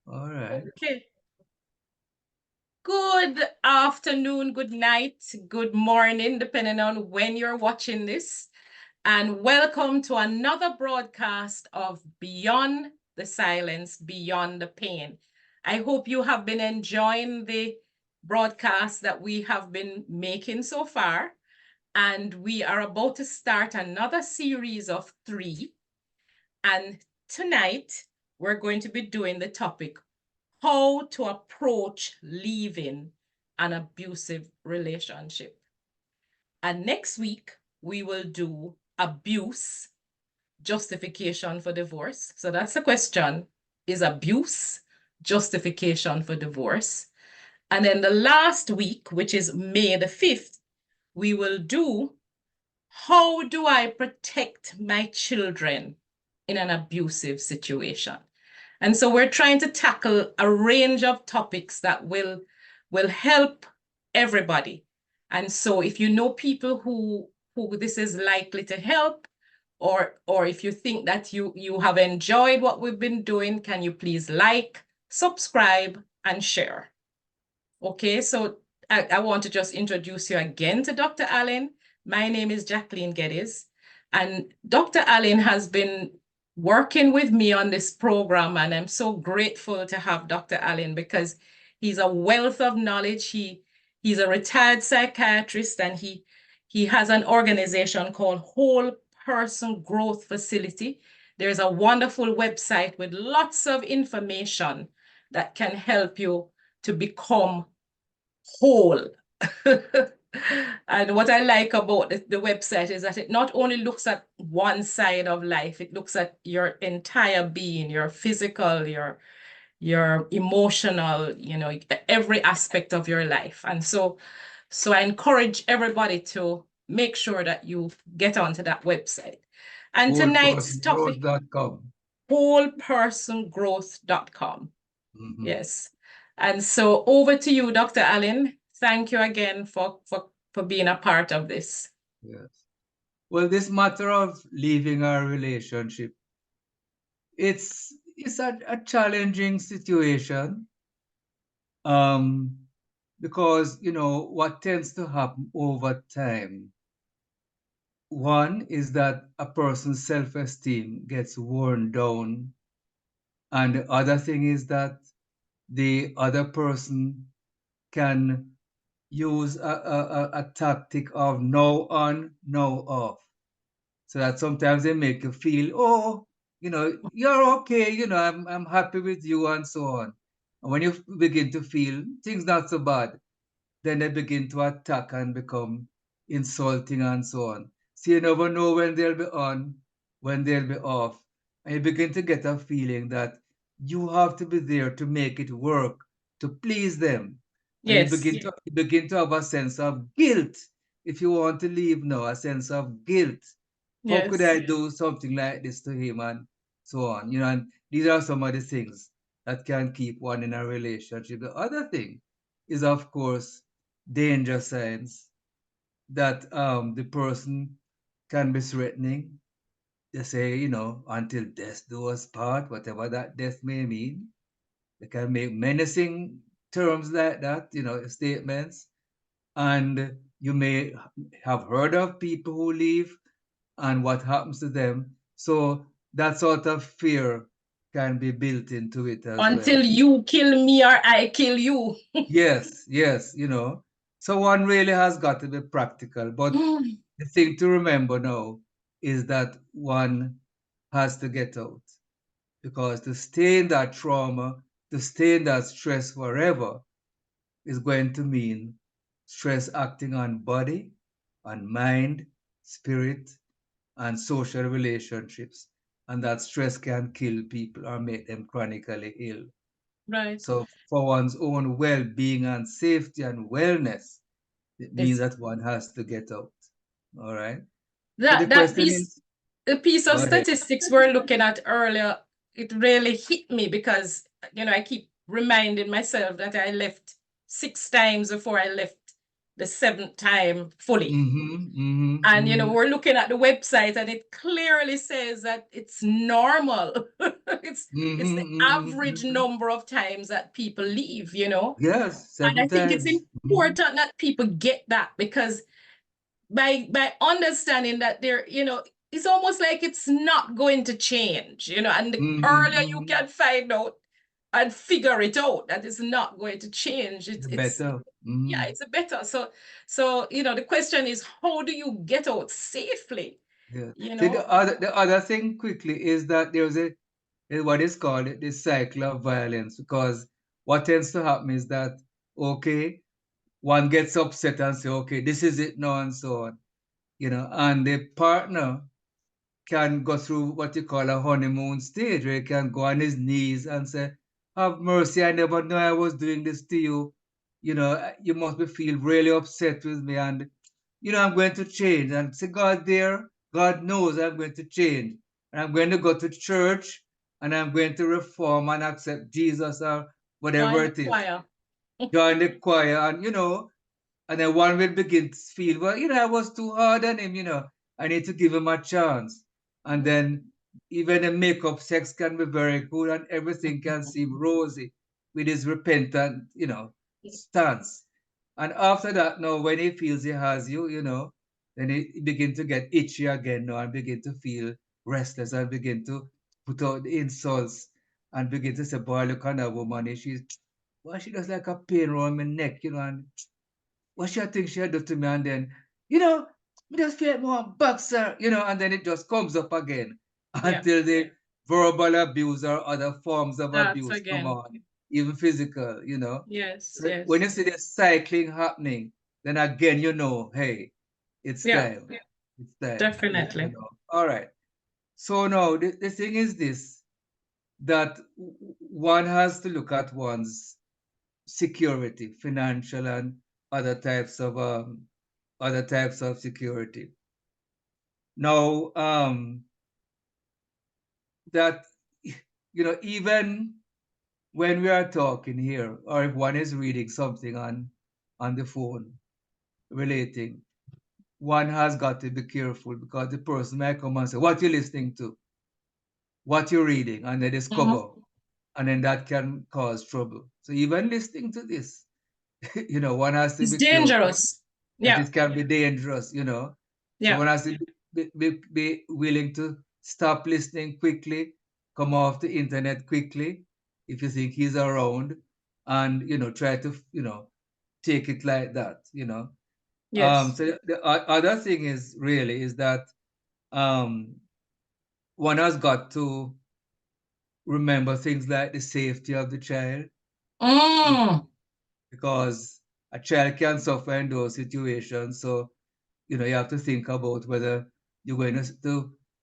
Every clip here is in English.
All right. Okay. Good afternoon, good night, good morning, depending on when you're watching this. And welcome to another broadcast of Beyond the Silence, Beyond the Pain. I hope you have been enjoying the broadcast that we have been making so far. And we are about to start another series of three. And tonight, we're going to be doing the topic how to approach leaving an abusive relationship. And next week, we will do abuse justification for divorce. So that's the question. Is abuse justification for divorce? And then the last week, which is May the 5th, we will do how do I protect my children in an abusive situation? And so we're trying to tackle a range of topics that will help everybody. And so if you know people who this is likely to help, or if you think that you have enjoyed what we've been doing, can you please like, subscribe, and share? Okay, so I want to just introduce you again to Dr. Allen. My name is Jacqueline Geddes, and Dr. Allen has been working with me on this program, and I'm so grateful to have Dr. Allen because he's a wealth of knowledge. He's a retired psychiatrist, and he has an organization called Whole Person Growth Facility. There's a wonderful website with lots of information that can help you to become whole. And what I like about the website is that it not only looks at one side of life, it looks at your entire being, your physical, your emotional, every aspect of your life. And so I encourage everybody to make sure that you get onto that website. And tonight's topic, Wholepersongrowth.com. wholepersongrowth.com. Mm-hmm. Yes. And so over to you, Dr. Allen. Thank you again for being a part of this. Yes. Well, this matter of leaving our relationship, it's a challenging situation. Um, because what tends to happen over time. One is that a person's self-esteem gets worn down, and the other thing is that the other person can use a tactic of no on, no off. So that sometimes they make you feel, oh, you're okay, I'm happy with you and so on. And when you begin to feel things not so bad, then they begin to attack and become insulting and so on. So you never know when they'll be on, when they'll be off. And you begin to get a feeling that you have to be there to make it work, to please them. And Yes. you begin to have a sense of guilt if you want to leave now, a sense of guilt. How could Yes. I do something like this to him and so on? And these are some of the things that can keep one in a relationship. The other thing is, of course, danger signs that the person can be threatening. They say, until death do us part, whatever that death may mean. They can make menacing terms like that, statements. And you may have heard of people who leave and what happens to them. So that sort of fear can be built into it as well. Until you kill me or I kill you. Yes, yes, So one really has got to be practical. But the thing to remember now is that one has to get out because to stay in that trauma, to stay in that stress forever is going to mean stress acting on body, on mind, spirit, and social relationships. And that stress can kill people or make them chronically ill. Right. So, for one's own well being and safety and wellness, it means It's that one has to get out. All right. So, the that question piece is the piece go of ahead. statistics we're looking at earlier, it really hit me because I keep reminding myself that I left 6 times before I left the seventh time fully. Mm-hmm. Mm-hmm. And Mm-hmm. we're looking at the website and it clearly says that it's normal. It's Mm-hmm. the Mm-hmm. average Mm-hmm. number of times that people leave. Yes, And I seven think it's times. Mm-hmm. important that people get that, because by understanding that it's almost like it's not going to change, and the Mm-hmm. earlier you Mm-hmm. can find out and figure it out that it's not going to change, The it's better. yeah, Mm-hmm. it's a better. So the question is, how do you get out safely? Yeah. You See, know? the other thing quickly is that there's what is called the cycle of violence, because what tends to happen is that, okay, one gets upset and say, okay, this is it now, and so on, and the partner can go through what you call a honeymoon stage, where he can go on his knees and say, have mercy, I never knew I was doing this to you. You must be feel really upset with me, and I'm going to change. And say, God, there, God knows I'm going to change. And I'm going to go to church, and I'm going to reform and accept Jesus, or whatever Join the it is. choir. Join the choir, and then one will begin to feel, well, I was too hard on him, I need to give him a chance. And then even the makeup sex can be very good, and everything can seem rosy with his repentant, stance. And after that, now, when he feels he has you, then he begin to get itchy again now, and begin to feel restless, and begin to put out the insults, and begin to say, boy, look at that woman. Why she does like a pain around my neck, and what she think she had done to me, and then, you know, me just feel like more boxer, and then it just comes up again Yeah, until the verbal abuse or other forms of that's abuse come again. on, even physical. Yes, So when yes. you see the cycling happening, then again, hey, it's Yeah, time. It's time. definitely. All right. So now the thing is this, that one has to look at one's security, financial and other types of security. Now, that even when we are talking here, or if one is reading something on the phone relating, one has got to be careful, because the person might come and say, "What you listening to? What you reading?" And they Mhm. discover, and then that can cause trouble. So even listening to this, one has to It's be careful dangerous. that Yeah, it can be dangerous. So yeah, one has to be willing to stop listening quickly, come off the internet quickly if you think he's around, and try to take it like that. yes. So the other thing is that um, one has got to remember things like the safety of the child, you know, Mm. because a child can suffer in those situations. So you have to think about whether you're going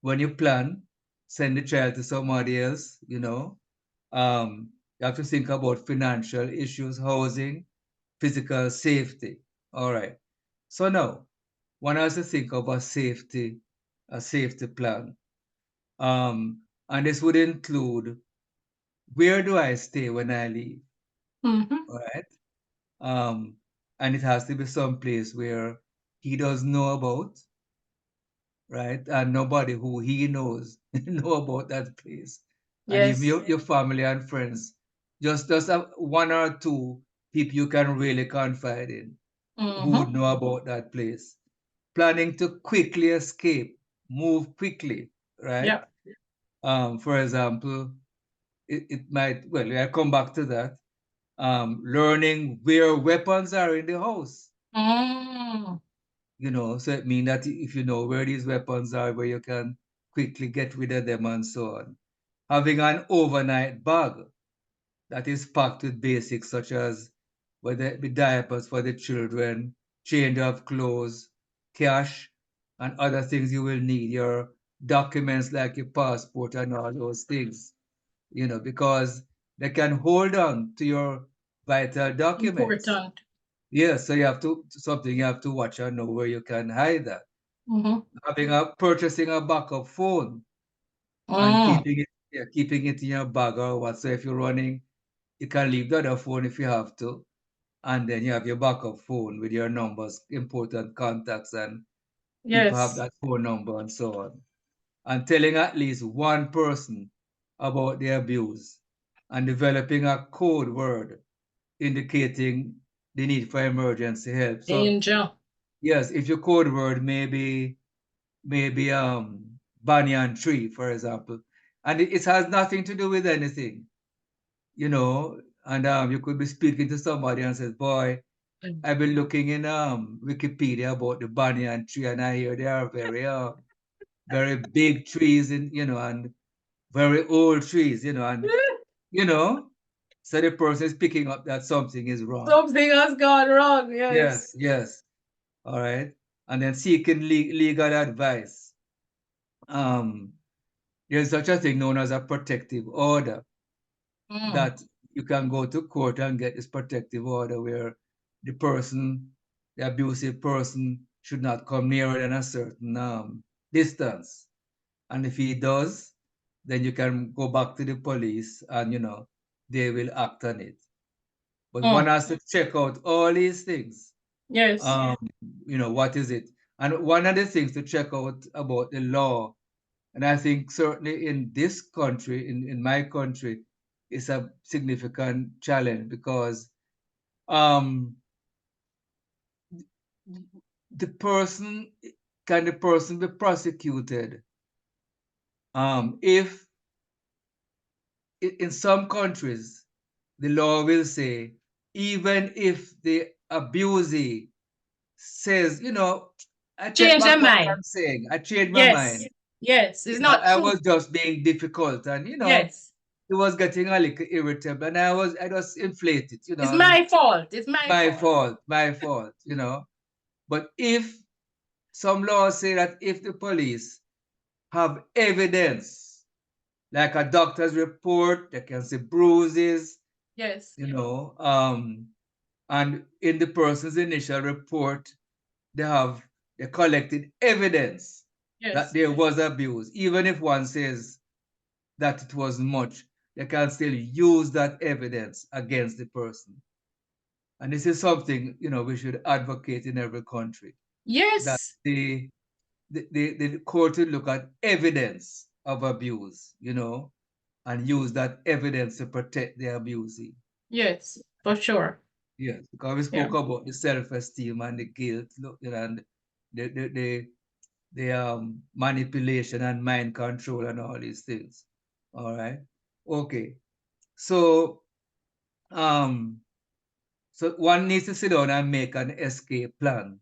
when you plan, send the child to somebody else. You have to think about financial issues, housing, physical safety. All right. So now, one has to think of a safety plan. And this would include, where do I stay when I leave? Mhm. All right. Um, and it has to be some place where he does know about, right? And nobody who he knows know about that place. And even Yes. your family and friends, just have one or two people you can really confide in who would Mhm. know about that place. Planning to quickly escape, move quickly, right? Yeah. For example, it might, well, I'll come back to that. Learning where weapons are in the house. Mm. So it means that if you know where these weapons are, where you can quickly get rid of them, and so on. Having an overnight bag that is packed with basics such as whether it be diapers for the children, change of clothes, cash, and other things you will need, your documents like your passport and all those things, because they can hold on to your vital documents. Important. Yes, so something you have to watch and know where you can hide that. Mhm. Purchasing a backup phone and Mm. keeping it in your bag or what. So if you're running, you can leave the other phone if you have to. and then you have your backup phone with your numbers, important contacts, and people have Yes. that phone number and so on. And telling at least one person about the abuse and developing a code word indicating the need for emergency help. So Danger. yes, if your code word maybe banyan tree, for example, and it has nothing to do with anything, you know, and you could be speaking to somebody and says, "Boy, I've been looking in Wikipedia about the banyan tree, and I hear they are very big trees, and and very old trees, and you know, so the person is picking up that something is wrong. Something has gone wrong. Yes, Yes. yes, all right, and then seeking legal advice. Um, there's such a thing known as a protective order Mm. that you can go to court and get this protective order where the person, the abusive person, should not come nearer than a certain distance. And if he does, then you can go back to the police and they will act on it. But one Mm. has to check out all these things. Yes. Um, what is it? And one of the things to check out about the law, and I think certainly in this country, in my country, is a significant challenge because um, the person can the person be prosecuted if in some countries the law will say even if the abusee says, I take Change back their what mind. I'm saying. I changed my Yes. mind. Yes. It's not I true. was just being difficult, and Yes. it was getting a little irritable, and I just inflated, It's and my fault. It's my my fault. fault, my fault. But if some laws say that if the police have evidence, like a doctor's report, they can see bruises, Yes. you know, um, and in the person's initial report, they have they collected evidence that Yes. there was abuse, even if one says that it wasn't much, they can still use that evidence against the person. And this is something we should advocate in every country, that Yes. the court will look at evidence of abuse, and use that evidence to protect the abusee. Yes. For sure. Yes, because we Yeah. spoke about the self-esteem and the guilt, and the manipulation and mind control and all these things. All right. Okay. So um so one needs to sit down and make an escape plan,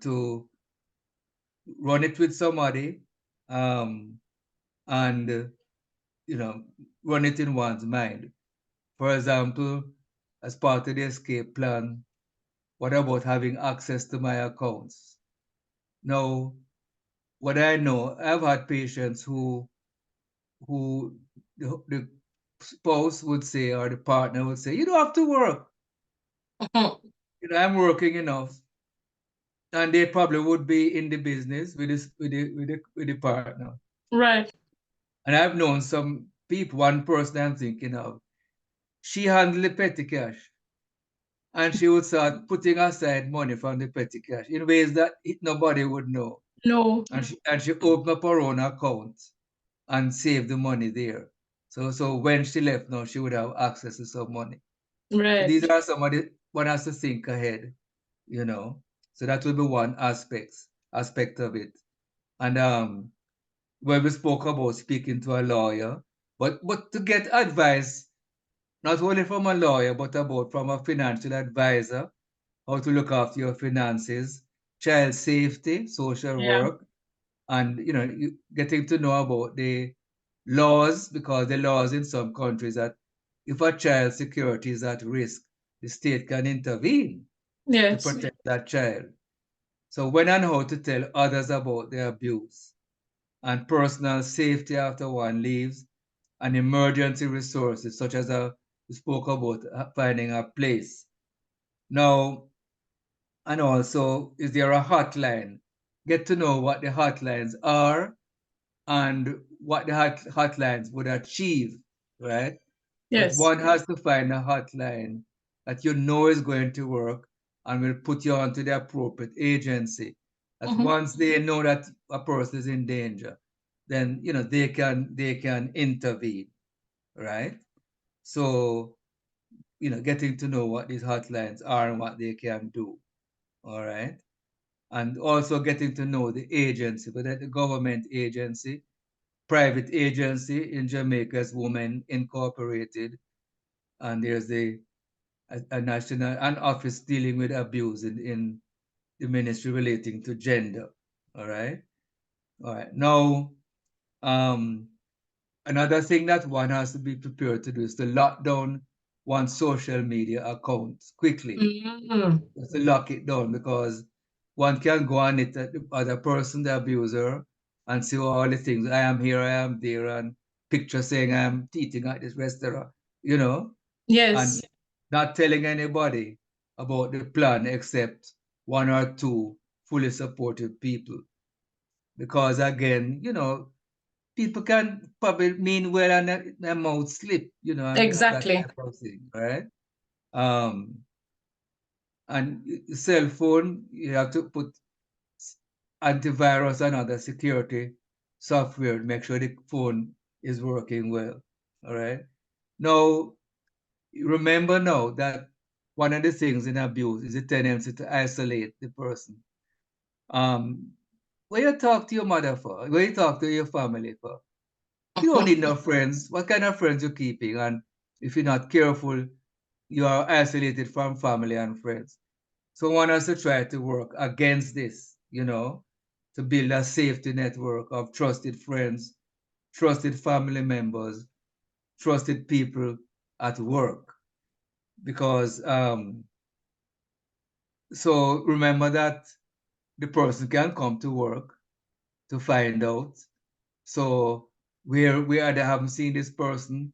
to run it with somebody, um and you know run it in one's mind. For example, as part of the escape plan, what about having access to my accounts? Now, what I know, I've had patients who the spouse would say or the partner would say, you don't have to work. Mhm. I'm working enough. And they probably would be in the business with this with the partner. Right. And I've known some people, one person I'm thinking of, she handled the petty cash and she would start putting aside money from the petty cash in ways that nobody would know. No. And she opened up her own account and saved the money there. So when she left now, she would have access to some money. So Right. these are some of the one has to think ahead, you know. So that will be one aspect of it. And where we spoke about speaking to a lawyer, but to get advice not only from a lawyer but about from a financial advisor, how to look after your finances, child safety, social Yeah. work, and getting to know about the laws, because the laws in some countries that if a child's security is at risk, the state can intervene to Yes. protect that child. So when and how to tell others about the abuse and personal safety after one leaves, and emergency resources such as we spoke about finding a place. Now, and also, is there a hotline? Get to know what the hotlines are and what the hotlines would achieve, right? Because Yes. one has to find a hotline that you know is going to work and will put you onto the appropriate agency. That Mhm. once they know that a person is in danger, then they can intervene, right? So getting to know what these hotlines are and what they can do, all right, and also getting to know the agency, whether the government agency, private agency in Jamaica is Women Incorporated, and there's a national an office dealing with abuse in the ministry relating to gender. All right. All right. Now, um, another thing that one has to be prepared to do is to lock down one's social media accounts quickly. Mm. Just to lock it down because one can go on it at the other person, the abuser, and see all the things. I am here, I am there, and picture saying I'm eating at this restaurant, you know, and Yes, not telling anybody about the plan except one or two fully supportive people. Because again, people can probably mean well and their mouth slip, and that exactly. type of thing, right? Um, and cell phone, you have to put antivirus and other security software to make sure the phone is working well. All right. Now, remember now that one of the things in abuse is a tendency to isolate the person. Um, when you talk to your mother for, when you talk to your family for, you don't need no friends. What kind of friends you keeping? And if you're not careful, you are isolated from family and friends. So one has to try to work against this, to build a safety network of trusted friends, trusted family members, trusted people at work. Because so remember that the person can come to work to find out. So where they haven't seen this person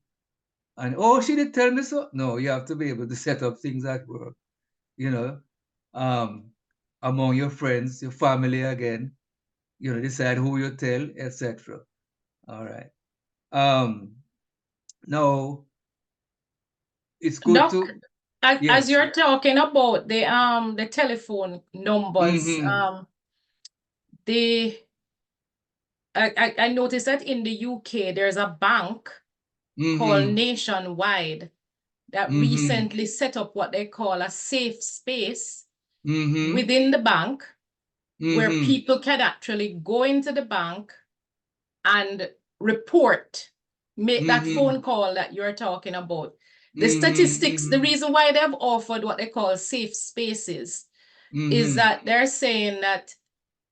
and she did tell me so. No, you have to be able to set up things at work, you know, um, among your friends, your family again, decide who you tell, etc. All right. Um, now it's good Doc, to as yes. you're talking about the telephone numbers, Mm-hmm. the I noticed that in the UK there's a bank called Mm-hmm. Nationwide that Mm-hmm. recently set up what they call a safe space Mm-hmm. within the bank where Mm-hmm. people can actually go into the bank and report, make that Mm-hmm. phone call that you're talking about. The statistics, the Mm-hmm. reason why they've offered what they call safe spaces is Mm-hmm. that they're saying that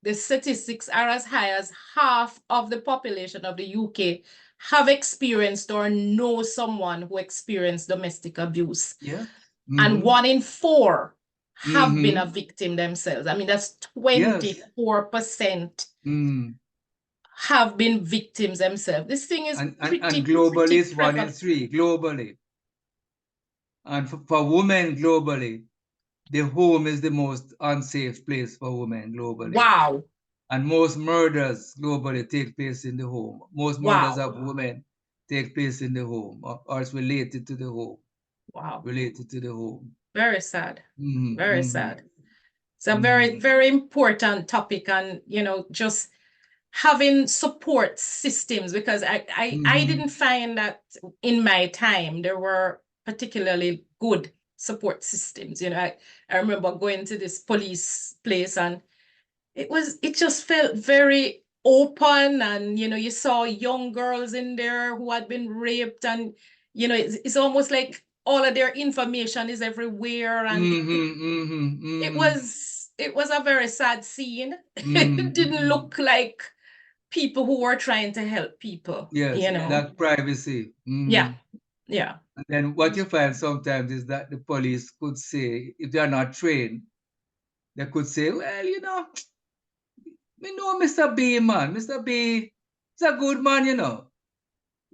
the statistics are as high as half of the population of the UK have experienced or know someone who experienced domestic abuse. Yeah. And Mm-hmm. 1 in 4 have been a Mm-hmm. victim themselves. I mean, that's Yes. 24% Mm. have been victims themselves. This thing is And pretty, globally pretty it's one in prevalent. three globally. And for women globally, the home is the most unsafe place for women globally. Wow. And most murders globally take place in the home. Most murders Wow. of women take place in the home, or it's related to the home. Wow. Related to the home. Very sad. Mm-hmm, Very mm-hmm, sad. It's a very, mm-hmm, very important topic. And, just having support systems, because I mm-hmm. didn't find that in my time there were particularly good support systems. I remember going to this police place and it just felt very open, and you saw young girls in there who had been raped, and it's almost like all of their information is everywhere, and Mm-hmm, mm-hmm, it mm-hmm, was it was a very sad scene. It mm-hmm, didn't mm-hmm. look like people who were trying to help people, Yes, that privacy. Yeah, Mm-hmm. yeah. And then what you find sometimes is that the police could say, if they are not trained, they could say, well, me know Mr. B, man. Mr. B is a good man,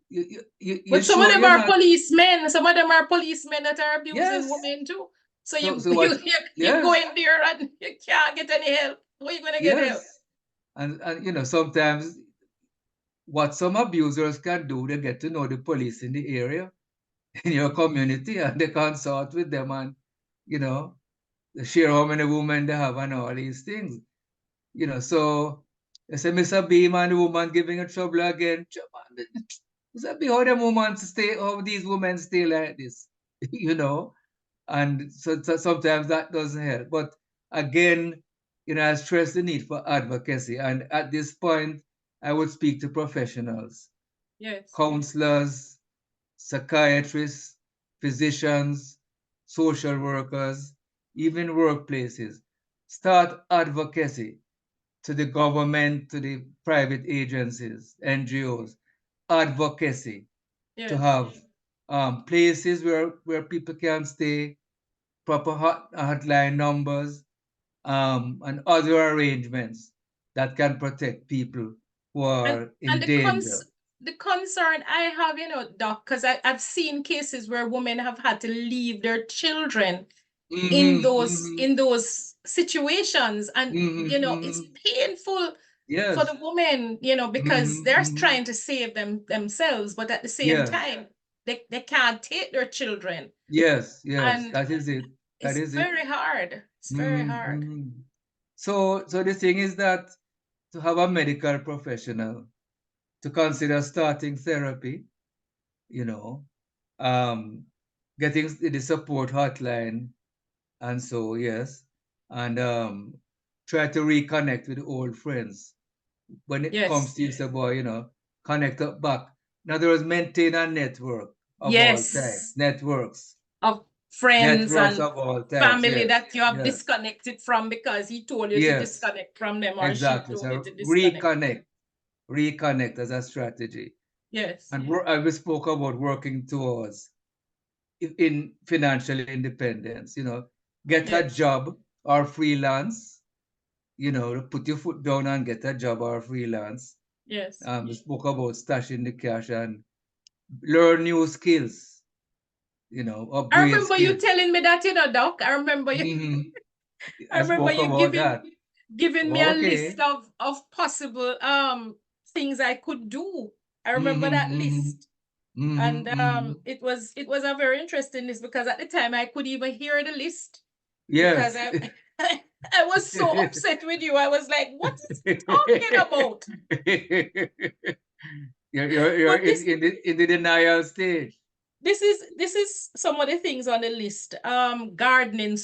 You But some of sure them you're are not? policemen. Some of them are policemen that are abusing Yes. women too. So So, you so what? you go Yes, in there and you can't get any help. Where are you gonna get help? yes. And sometimes what some abusers can do, they get to know the police in the area. in your community, and they consult with them, and you know, they share how many women they have and all these things. So they say, Mr. B, man, the woman giving you trouble again. Mr. B, how these women stay like this? you know? And so sometimes that doesn't help. But again, I stress the need for advocacy. And at this point, I would speak to professionals, Yes. counselors, psychiatrists, physicians, social workers, even workplaces. Start advocacy to the government, to the private agencies, NGOs, advocacy to Yes. have places where people can stay, proper hotline numbers, and other arrangements that can protect people who And are and in danger. the concern I have, doc, because I've seen cases where women have had to leave their children in Mm-hmm, those mm-hmm, in those situations, and mm-hmm, it's mm-hmm. painful for the Yes. woman, because Mm-hmm, they're mm-hmm. trying to save themselves, but at the same Yes. time they can't take their children, Yes. Yes. and That is it. That it's is it. very hard. It's very Mm-hmm, hard. mm-hmm. So the thing is that to have a medical professional to consider starting therapy, you know, um, getting the support hotline, and so yes, and try to reconnect with old friends when it comes Yes. to you, say, boy, connect up back. In other words, maintain a network of all types, Yes. Of friends networks and of all types. family Yes, that you have yes, disconnected from because he told you to yes, disconnect from them, or she exactly. told you So to disconnect. reconnect as a strategy. Yes. And we spoke about working towards in financial independence. Get a Yes. job or freelance. Put your foot down and get a job or freelance. Yes. We spoke about stashing the cash and learn new skills. I Upgrade remember you skills. telling me that, Doc. I remember you Hmm. I I remember spoke you about giving that. giving me a list Okay. of possible things I could do. I remember Hmm. that Hmm. list. Hmm. And Hmm. it was a very interesting list, because at the time I could even hear the list, because Yes. I was so upset with you. I was like, what is he talking about? You're But in the denial stage. this is some of the things on the list. Gardening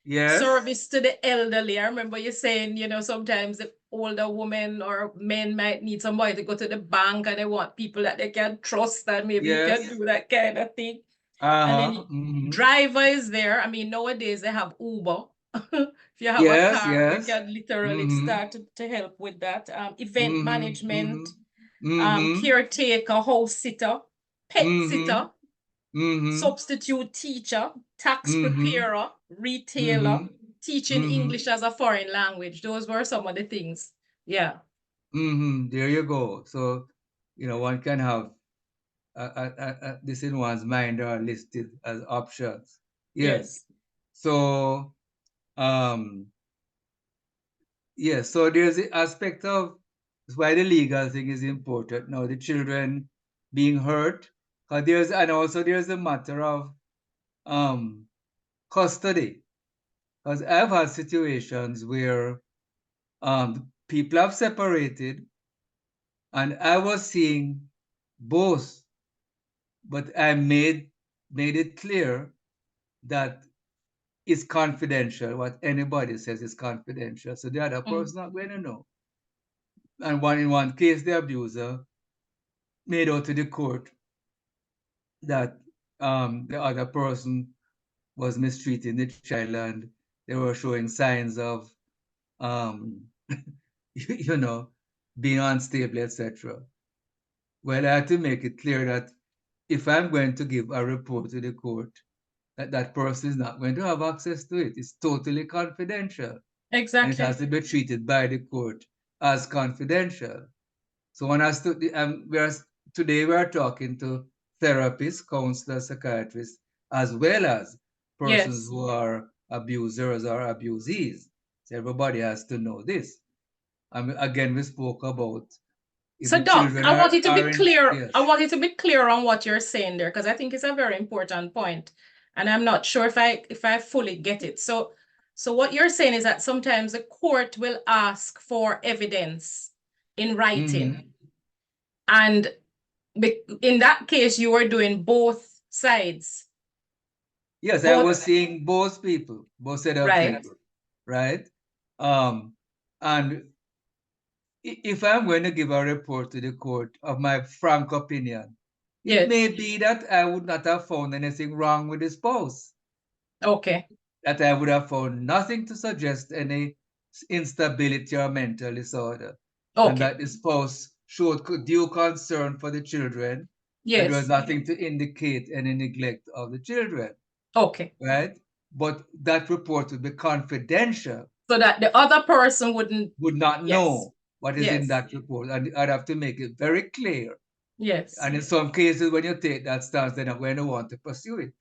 Yes. service to the elderly. I remember you saying, sometimes the older women or men might need somebody to go to the bank, and they want people that they can trust, and maybe you can Yes. do that kind of thing. And then Uh-huh. Hmm. driver is there. I mean, nowadays they have Uber. If you have a Yes, car, you yes. can literally Hmm. start to help with that. Event Hmm. Hmm. management, Hmm. caretaker, house sitter, pet Hmm. sitter, Hmm. substitute teacher, tax Hmm. preparer, retailer, Hmm. teaching Hmm. English as a foreign language. Those were some of the things. Yeah. Hmm. There you go. So, one can have this in one's mind are listed as options. Yes. Yes. So, um, yes. So there's the aspect of that's why the legal thing is important. Now, the children being hurt, and also there's the matter of um custody. Because I've had situations where people have separated, and I was seeing both, but I made it clear that it's confidential. What anybody says is confidential, so the other Mm. person not going to know. And in one case, the abuser made out to the court that the other person was mistreating the child, and they were showing signs of um, you know being unstable, etc. Well, I had to make it clear that if I'm going to give a report to the court, that person is not going to have access to it. It's totally confidential, and it has Exactly. to be treated by the court as confidential. So when I stood, today we are talking to therapists, counselors, psychiatrists, as well as persons Yes. who are abusers or abusees. So everybody has to know this. Again, we spoke about If So, the Doc, children I want you to be are in, clear. I yes. want you to be clear on what you're saying there, because I think it's a very important point, and I'm not sure if I fully get it. So what you're saying is that sometimes the court will ask for evidence in writing, Hmm. and in that case, you were doing both sides, Yes, I both, was seeing both people, both set of right? people, right? Um, and if I'm going to give a report to the court of my frank opinion, it may Yes. be that I would not have found anything wrong with the spouse, Okay. that I would have found nothing to suggest any instability or mental disorder, and Okay. that the spouse showed due concern for the children, and there was Yes. nothing to indicate any neglect of the children, Okay. right? But that report would be confidential, So that the other person wouldn't. would not Yes. know what is in Yes. that report, and I'd have to make it very clear. Yes. And in some cases, when you take that stance, they're not going to want to pursue it.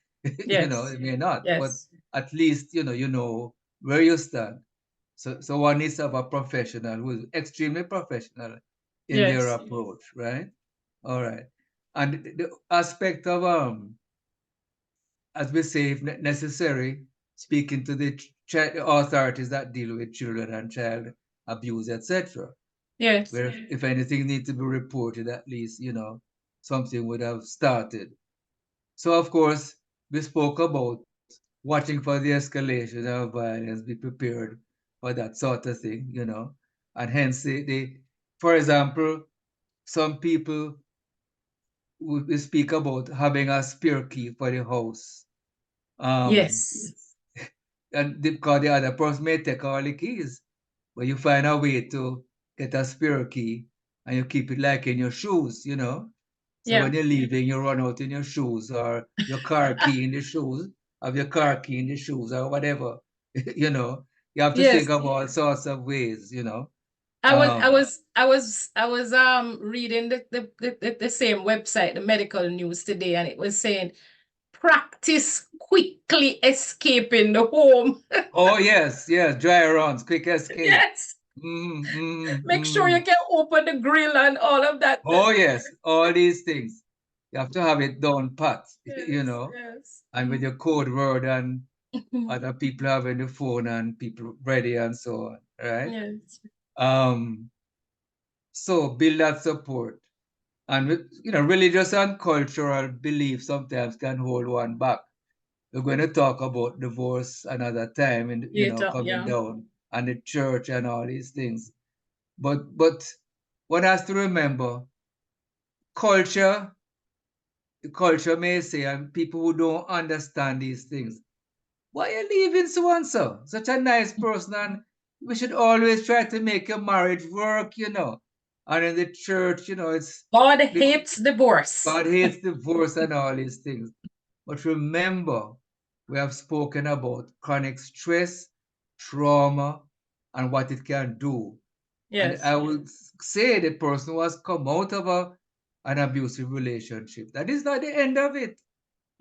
Yes. It may not, but Yes. at least you know where you stand. So one needs to have a professional who is extremely professional in their Yes. approach, right? All right. And the aspect of as we say, if necessary, speaking to the authorities that deal with children and child abuse, etc. Yes. Where if anything needs to be reported, at least something would have started. So of course, we spoke about watching for the escalation of violence, be prepared for that sort of thing, and hence for example, some people will speak about having a spare key for the house. Um, Yes. and because the other person may take all the keys, but you find a way to get a spare key and you keep it like in your shoes. So Yeah. when you're leaving, you run out in your shoes or your car key in the shoes, of your car key in the shoes or whatever. you know, you have to think Yes. of all sorts of ways. I was I Um, was I was I was reading the same website, the medical news today, and it was saying practice quickly escaping the home. oh yes, yes, dry runs, quick escape. Yes. Mm, mm, Make sure you mm. can open the grill and all of that. Oh yes, all these things. You have to have it down pat, Yes, yes. and with your code word and other people having the phone and people ready and so on, right? Yes. Um, so build that support. And religious and cultural beliefs sometimes can hold one back. We're going to talk about divorce another time and Later, coming yeah. down and the church and all these things. But one has to remember culture, the culture may say, and people who don't understand these things, why are you leaving so and so? Such a nice person, and we should always try to make your marriage work. And in the church, it's God the hates divorce. God hates divorce and all these things. But remember, we have spoken about chronic stress, trauma, and what it can do. And Yes. I would say the person who has come out of an abusive relationship, that is not the end of it.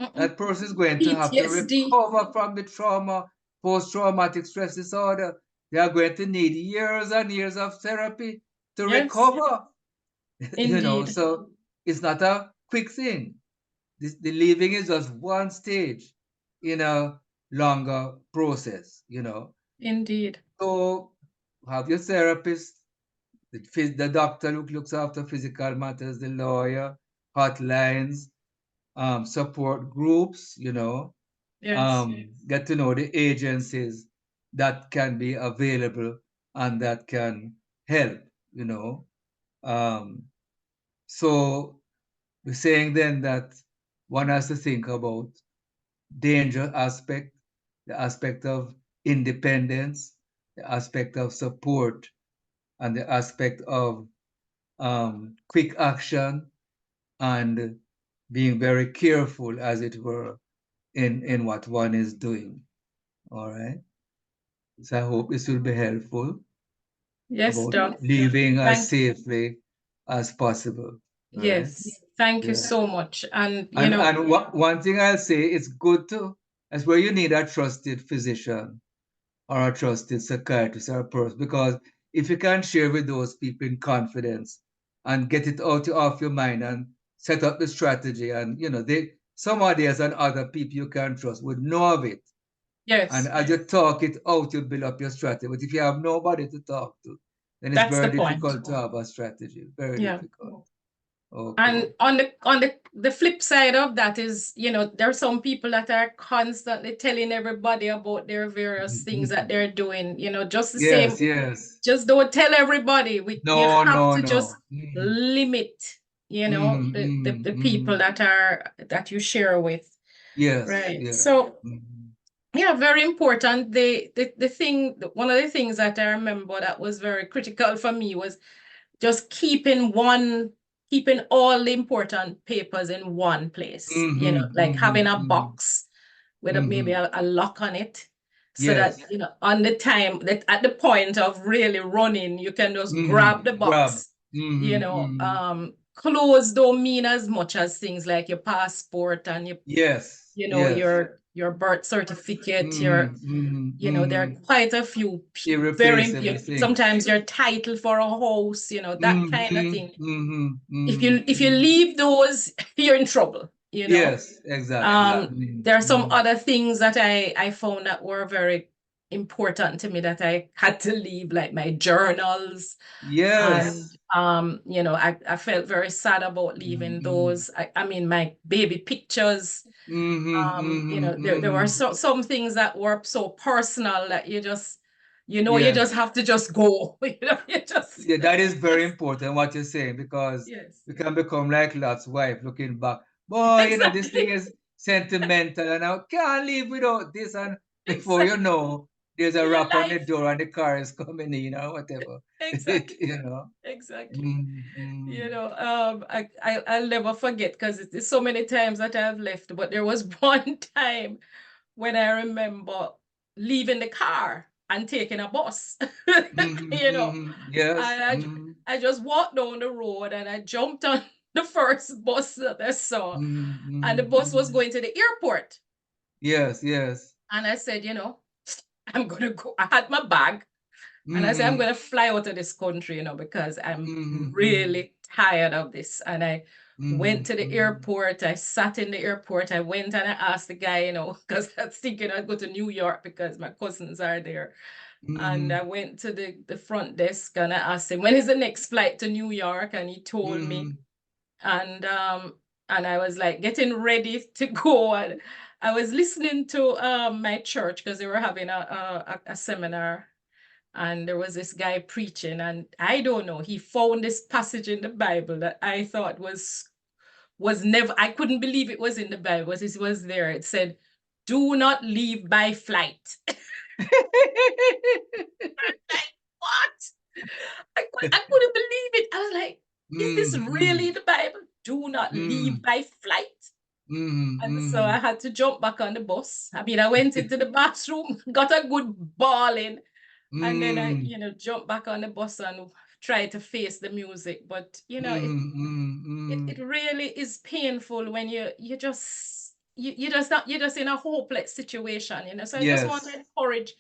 Mm-mm. That person is going to have to PTSD. recover from the trauma, post-traumatic stress disorder. They are going to need years and years of therapy to Yes, recover. indeed. So it's not a quick thing. The leaving is just one stage in a longer process. Indeed. So have your therapist, the doctor who looks after physical matters, the lawyer, hotlines, support groups. Yes. Get to know the agencies that can be available and that can help. Um, so we're saying then that one has to think about danger aspect, the aspect of independence, the aspect of support, and the aspect of quick action and being very careful, as it were, in what one is doing. All right. So I hope this will be helpful Yes, about Doc. living as Thank safely as possible. All right. yes. Thank you Yeah. so much. And And one thing I'll say, it's good to, that's where you need a trusted physician or a trusted psychiatrist or a person, because if you can share with those people in confidence, and get it out of your mind and set up the strategy. And somebody else and other people you can trust would know of it. And Yes, as you talk it out, you build up your strategy. But if you have nobody to talk to, then it's that's the very point. difficult to have a strategy. Very Yeah. difficult. Okay. And on the flip side of that is, there are some people that are constantly telling everybody about their various things that they're doing, just the Yes, same. yes. Just don't tell everybody. You No, have no, to just no. Mm, limit, mm, the mm, people mm. that you share with. Yes, Right. yes. So Mm, yeah, very important. One of the things that I remember that was very critical for me was just keeping all the important papers in one place, mm-hmm, like having a mm-hmm, box with maybe mm-hmm. a lock on it, so that, Yes. on the time that at the point of really running, you can just grab the Grab. box. Mm-hmm. Clothes don't mean as much as things like your passport and Yes, yes. your birth certificate, there are Mm-hmm. quite a few Irreplaceable things. sometimes your title for a house, that kind of Mm-hmm. thing. Mm-hmm. If Mm-hmm. you leave those, you're in trouble. Yes, exactly. There are some Mm-hmm. other things that I found that were very important to me that I had to leave, like my journals. And Yes. I felt very sad about leaving Mm-hmm. those. I mean, my baby pictures. Mm-hmm. Mm-hmm. There were Mm-hmm. some things that were so personal that you Yes. just have to just go. You Yeah, that is very just important what you're saying, because yes. we can become like Lot's wife looking back. Boy, this thing Exactly. is sentimental and I can't live without this. And before you Exactly. know, there's a Your rap on the life. door and the car is coming in or whatever. Exactly. you know. Exactly. Mm-hmm. I'll never forget because it's so many times that I've left, but there was one time when I remember leaving the car and taking a bus. Mm-hmm. you know, Mm-hmm. Yes. I, Mm-hmm. I just walked down the road and I jumped on the first bus that I saw, and the Mm-hmm. bus was Mm-hmm. going to the airport. Yes, yes. And I said, I'm gonna go. I had my bag, and I said, I'm Mm-hmm. gonna fly out of this country, because I'm Mm-hmm. really tired of this. And I went to the Mm-hmm. airport. I sat in the airport. I went and I asked the guy, because I was thinking I'd go to New York because my cousins are there. And Mm-hmm. I went to the front desk and I asked him, when is the next flight to New York? And he told me. Mm-hmm. And I was like getting ready to go. And I was listening to my church because they were having a seminar, and there was this guy preaching, and I don't know, he found this passage in the Bible that I thought was never, I couldn't believe it was in the Bible, but it was there. It said, do not leave by flight. Like, what? I couldn't believe it. I was like, is this really Mm-hmm. the Bible? Do not leave Mm-hmm. by flight. And so Mm-hmm. I had to jump back on the bus. I mean, I went into the bathroom, got a good ball, and then I, Mm-hmm. jumped back on the bus and tried to face the music. But it Mm-hmm. really is painful when you're just in a hopeless situation. So I just want to Yes, encourage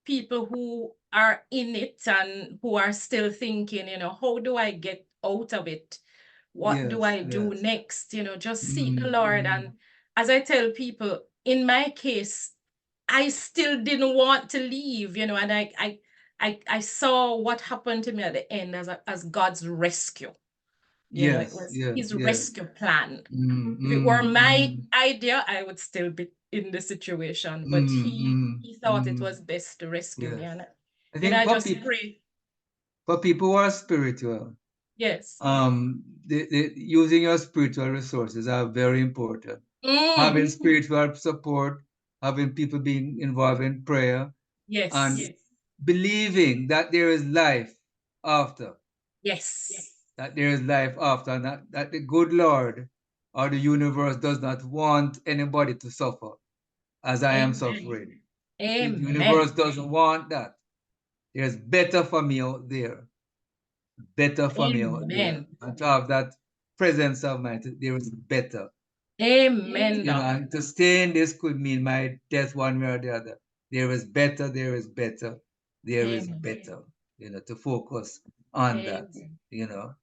people who are in it and who are still thinking, how do I get out of it? What do yes, I do yes. next? Just seek the Lord. Mm-hmm. And as I tell people, in my case, I still didn't want to leave, and I saw what happened to me at the end as God's rescue. It Yes, was yes, his yes. rescue plan. If it were my Mm-hmm. idea, I would still be in the situation. But Mm-hmm. he thought it Mm-hmm. was best to rescue me. Yes. And I think I just pray. for people who are spiritual, Yes. using your spiritual resources are very important. Mm, Having spiritual support, having people being involved in prayer, and yes. believing that there is life after, Yes. that there is life after, and that the good Lord or the universe does not want anybody to suffer as I am Amen. suffering. The universe Amen. doesn't want that. There's better for me out there, better for me out there. Amen. And to have that presence of mind, there is better. Amen, Doc. And to stay in this could mean my death one way or the other. There is better, there is better, there is Amen. better, to focus on that, Amen. you know.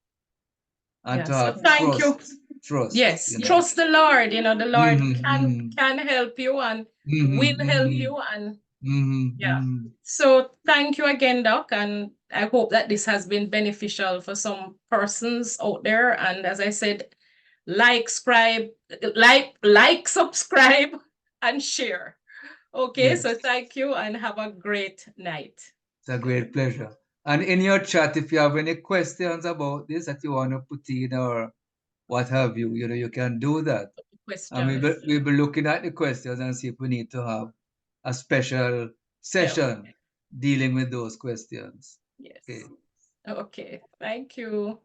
and Yeah. to So have thank you. trust, Yes, you know. trust the Lord. You know, the Lord Mm-hmm, can help you and will mm-hmm, help mm-hmm, you. And mm-hmm, yeah. mm-hmm. So thank you again, Doc. And I hope that this has been beneficial for some persons out there. And as I said, subscribe, subscribe, and share. Okay, so Yes, thank you and have a great night. it's a great pleasure. And in your chat, if you have any questions about this that you want to put in or what have you, you know, you can do that. And Questions. we'll be looking at the questions and see if we need to have a special Yeah. session dealing with those questions. Okay. Yes. Okay. Thank you.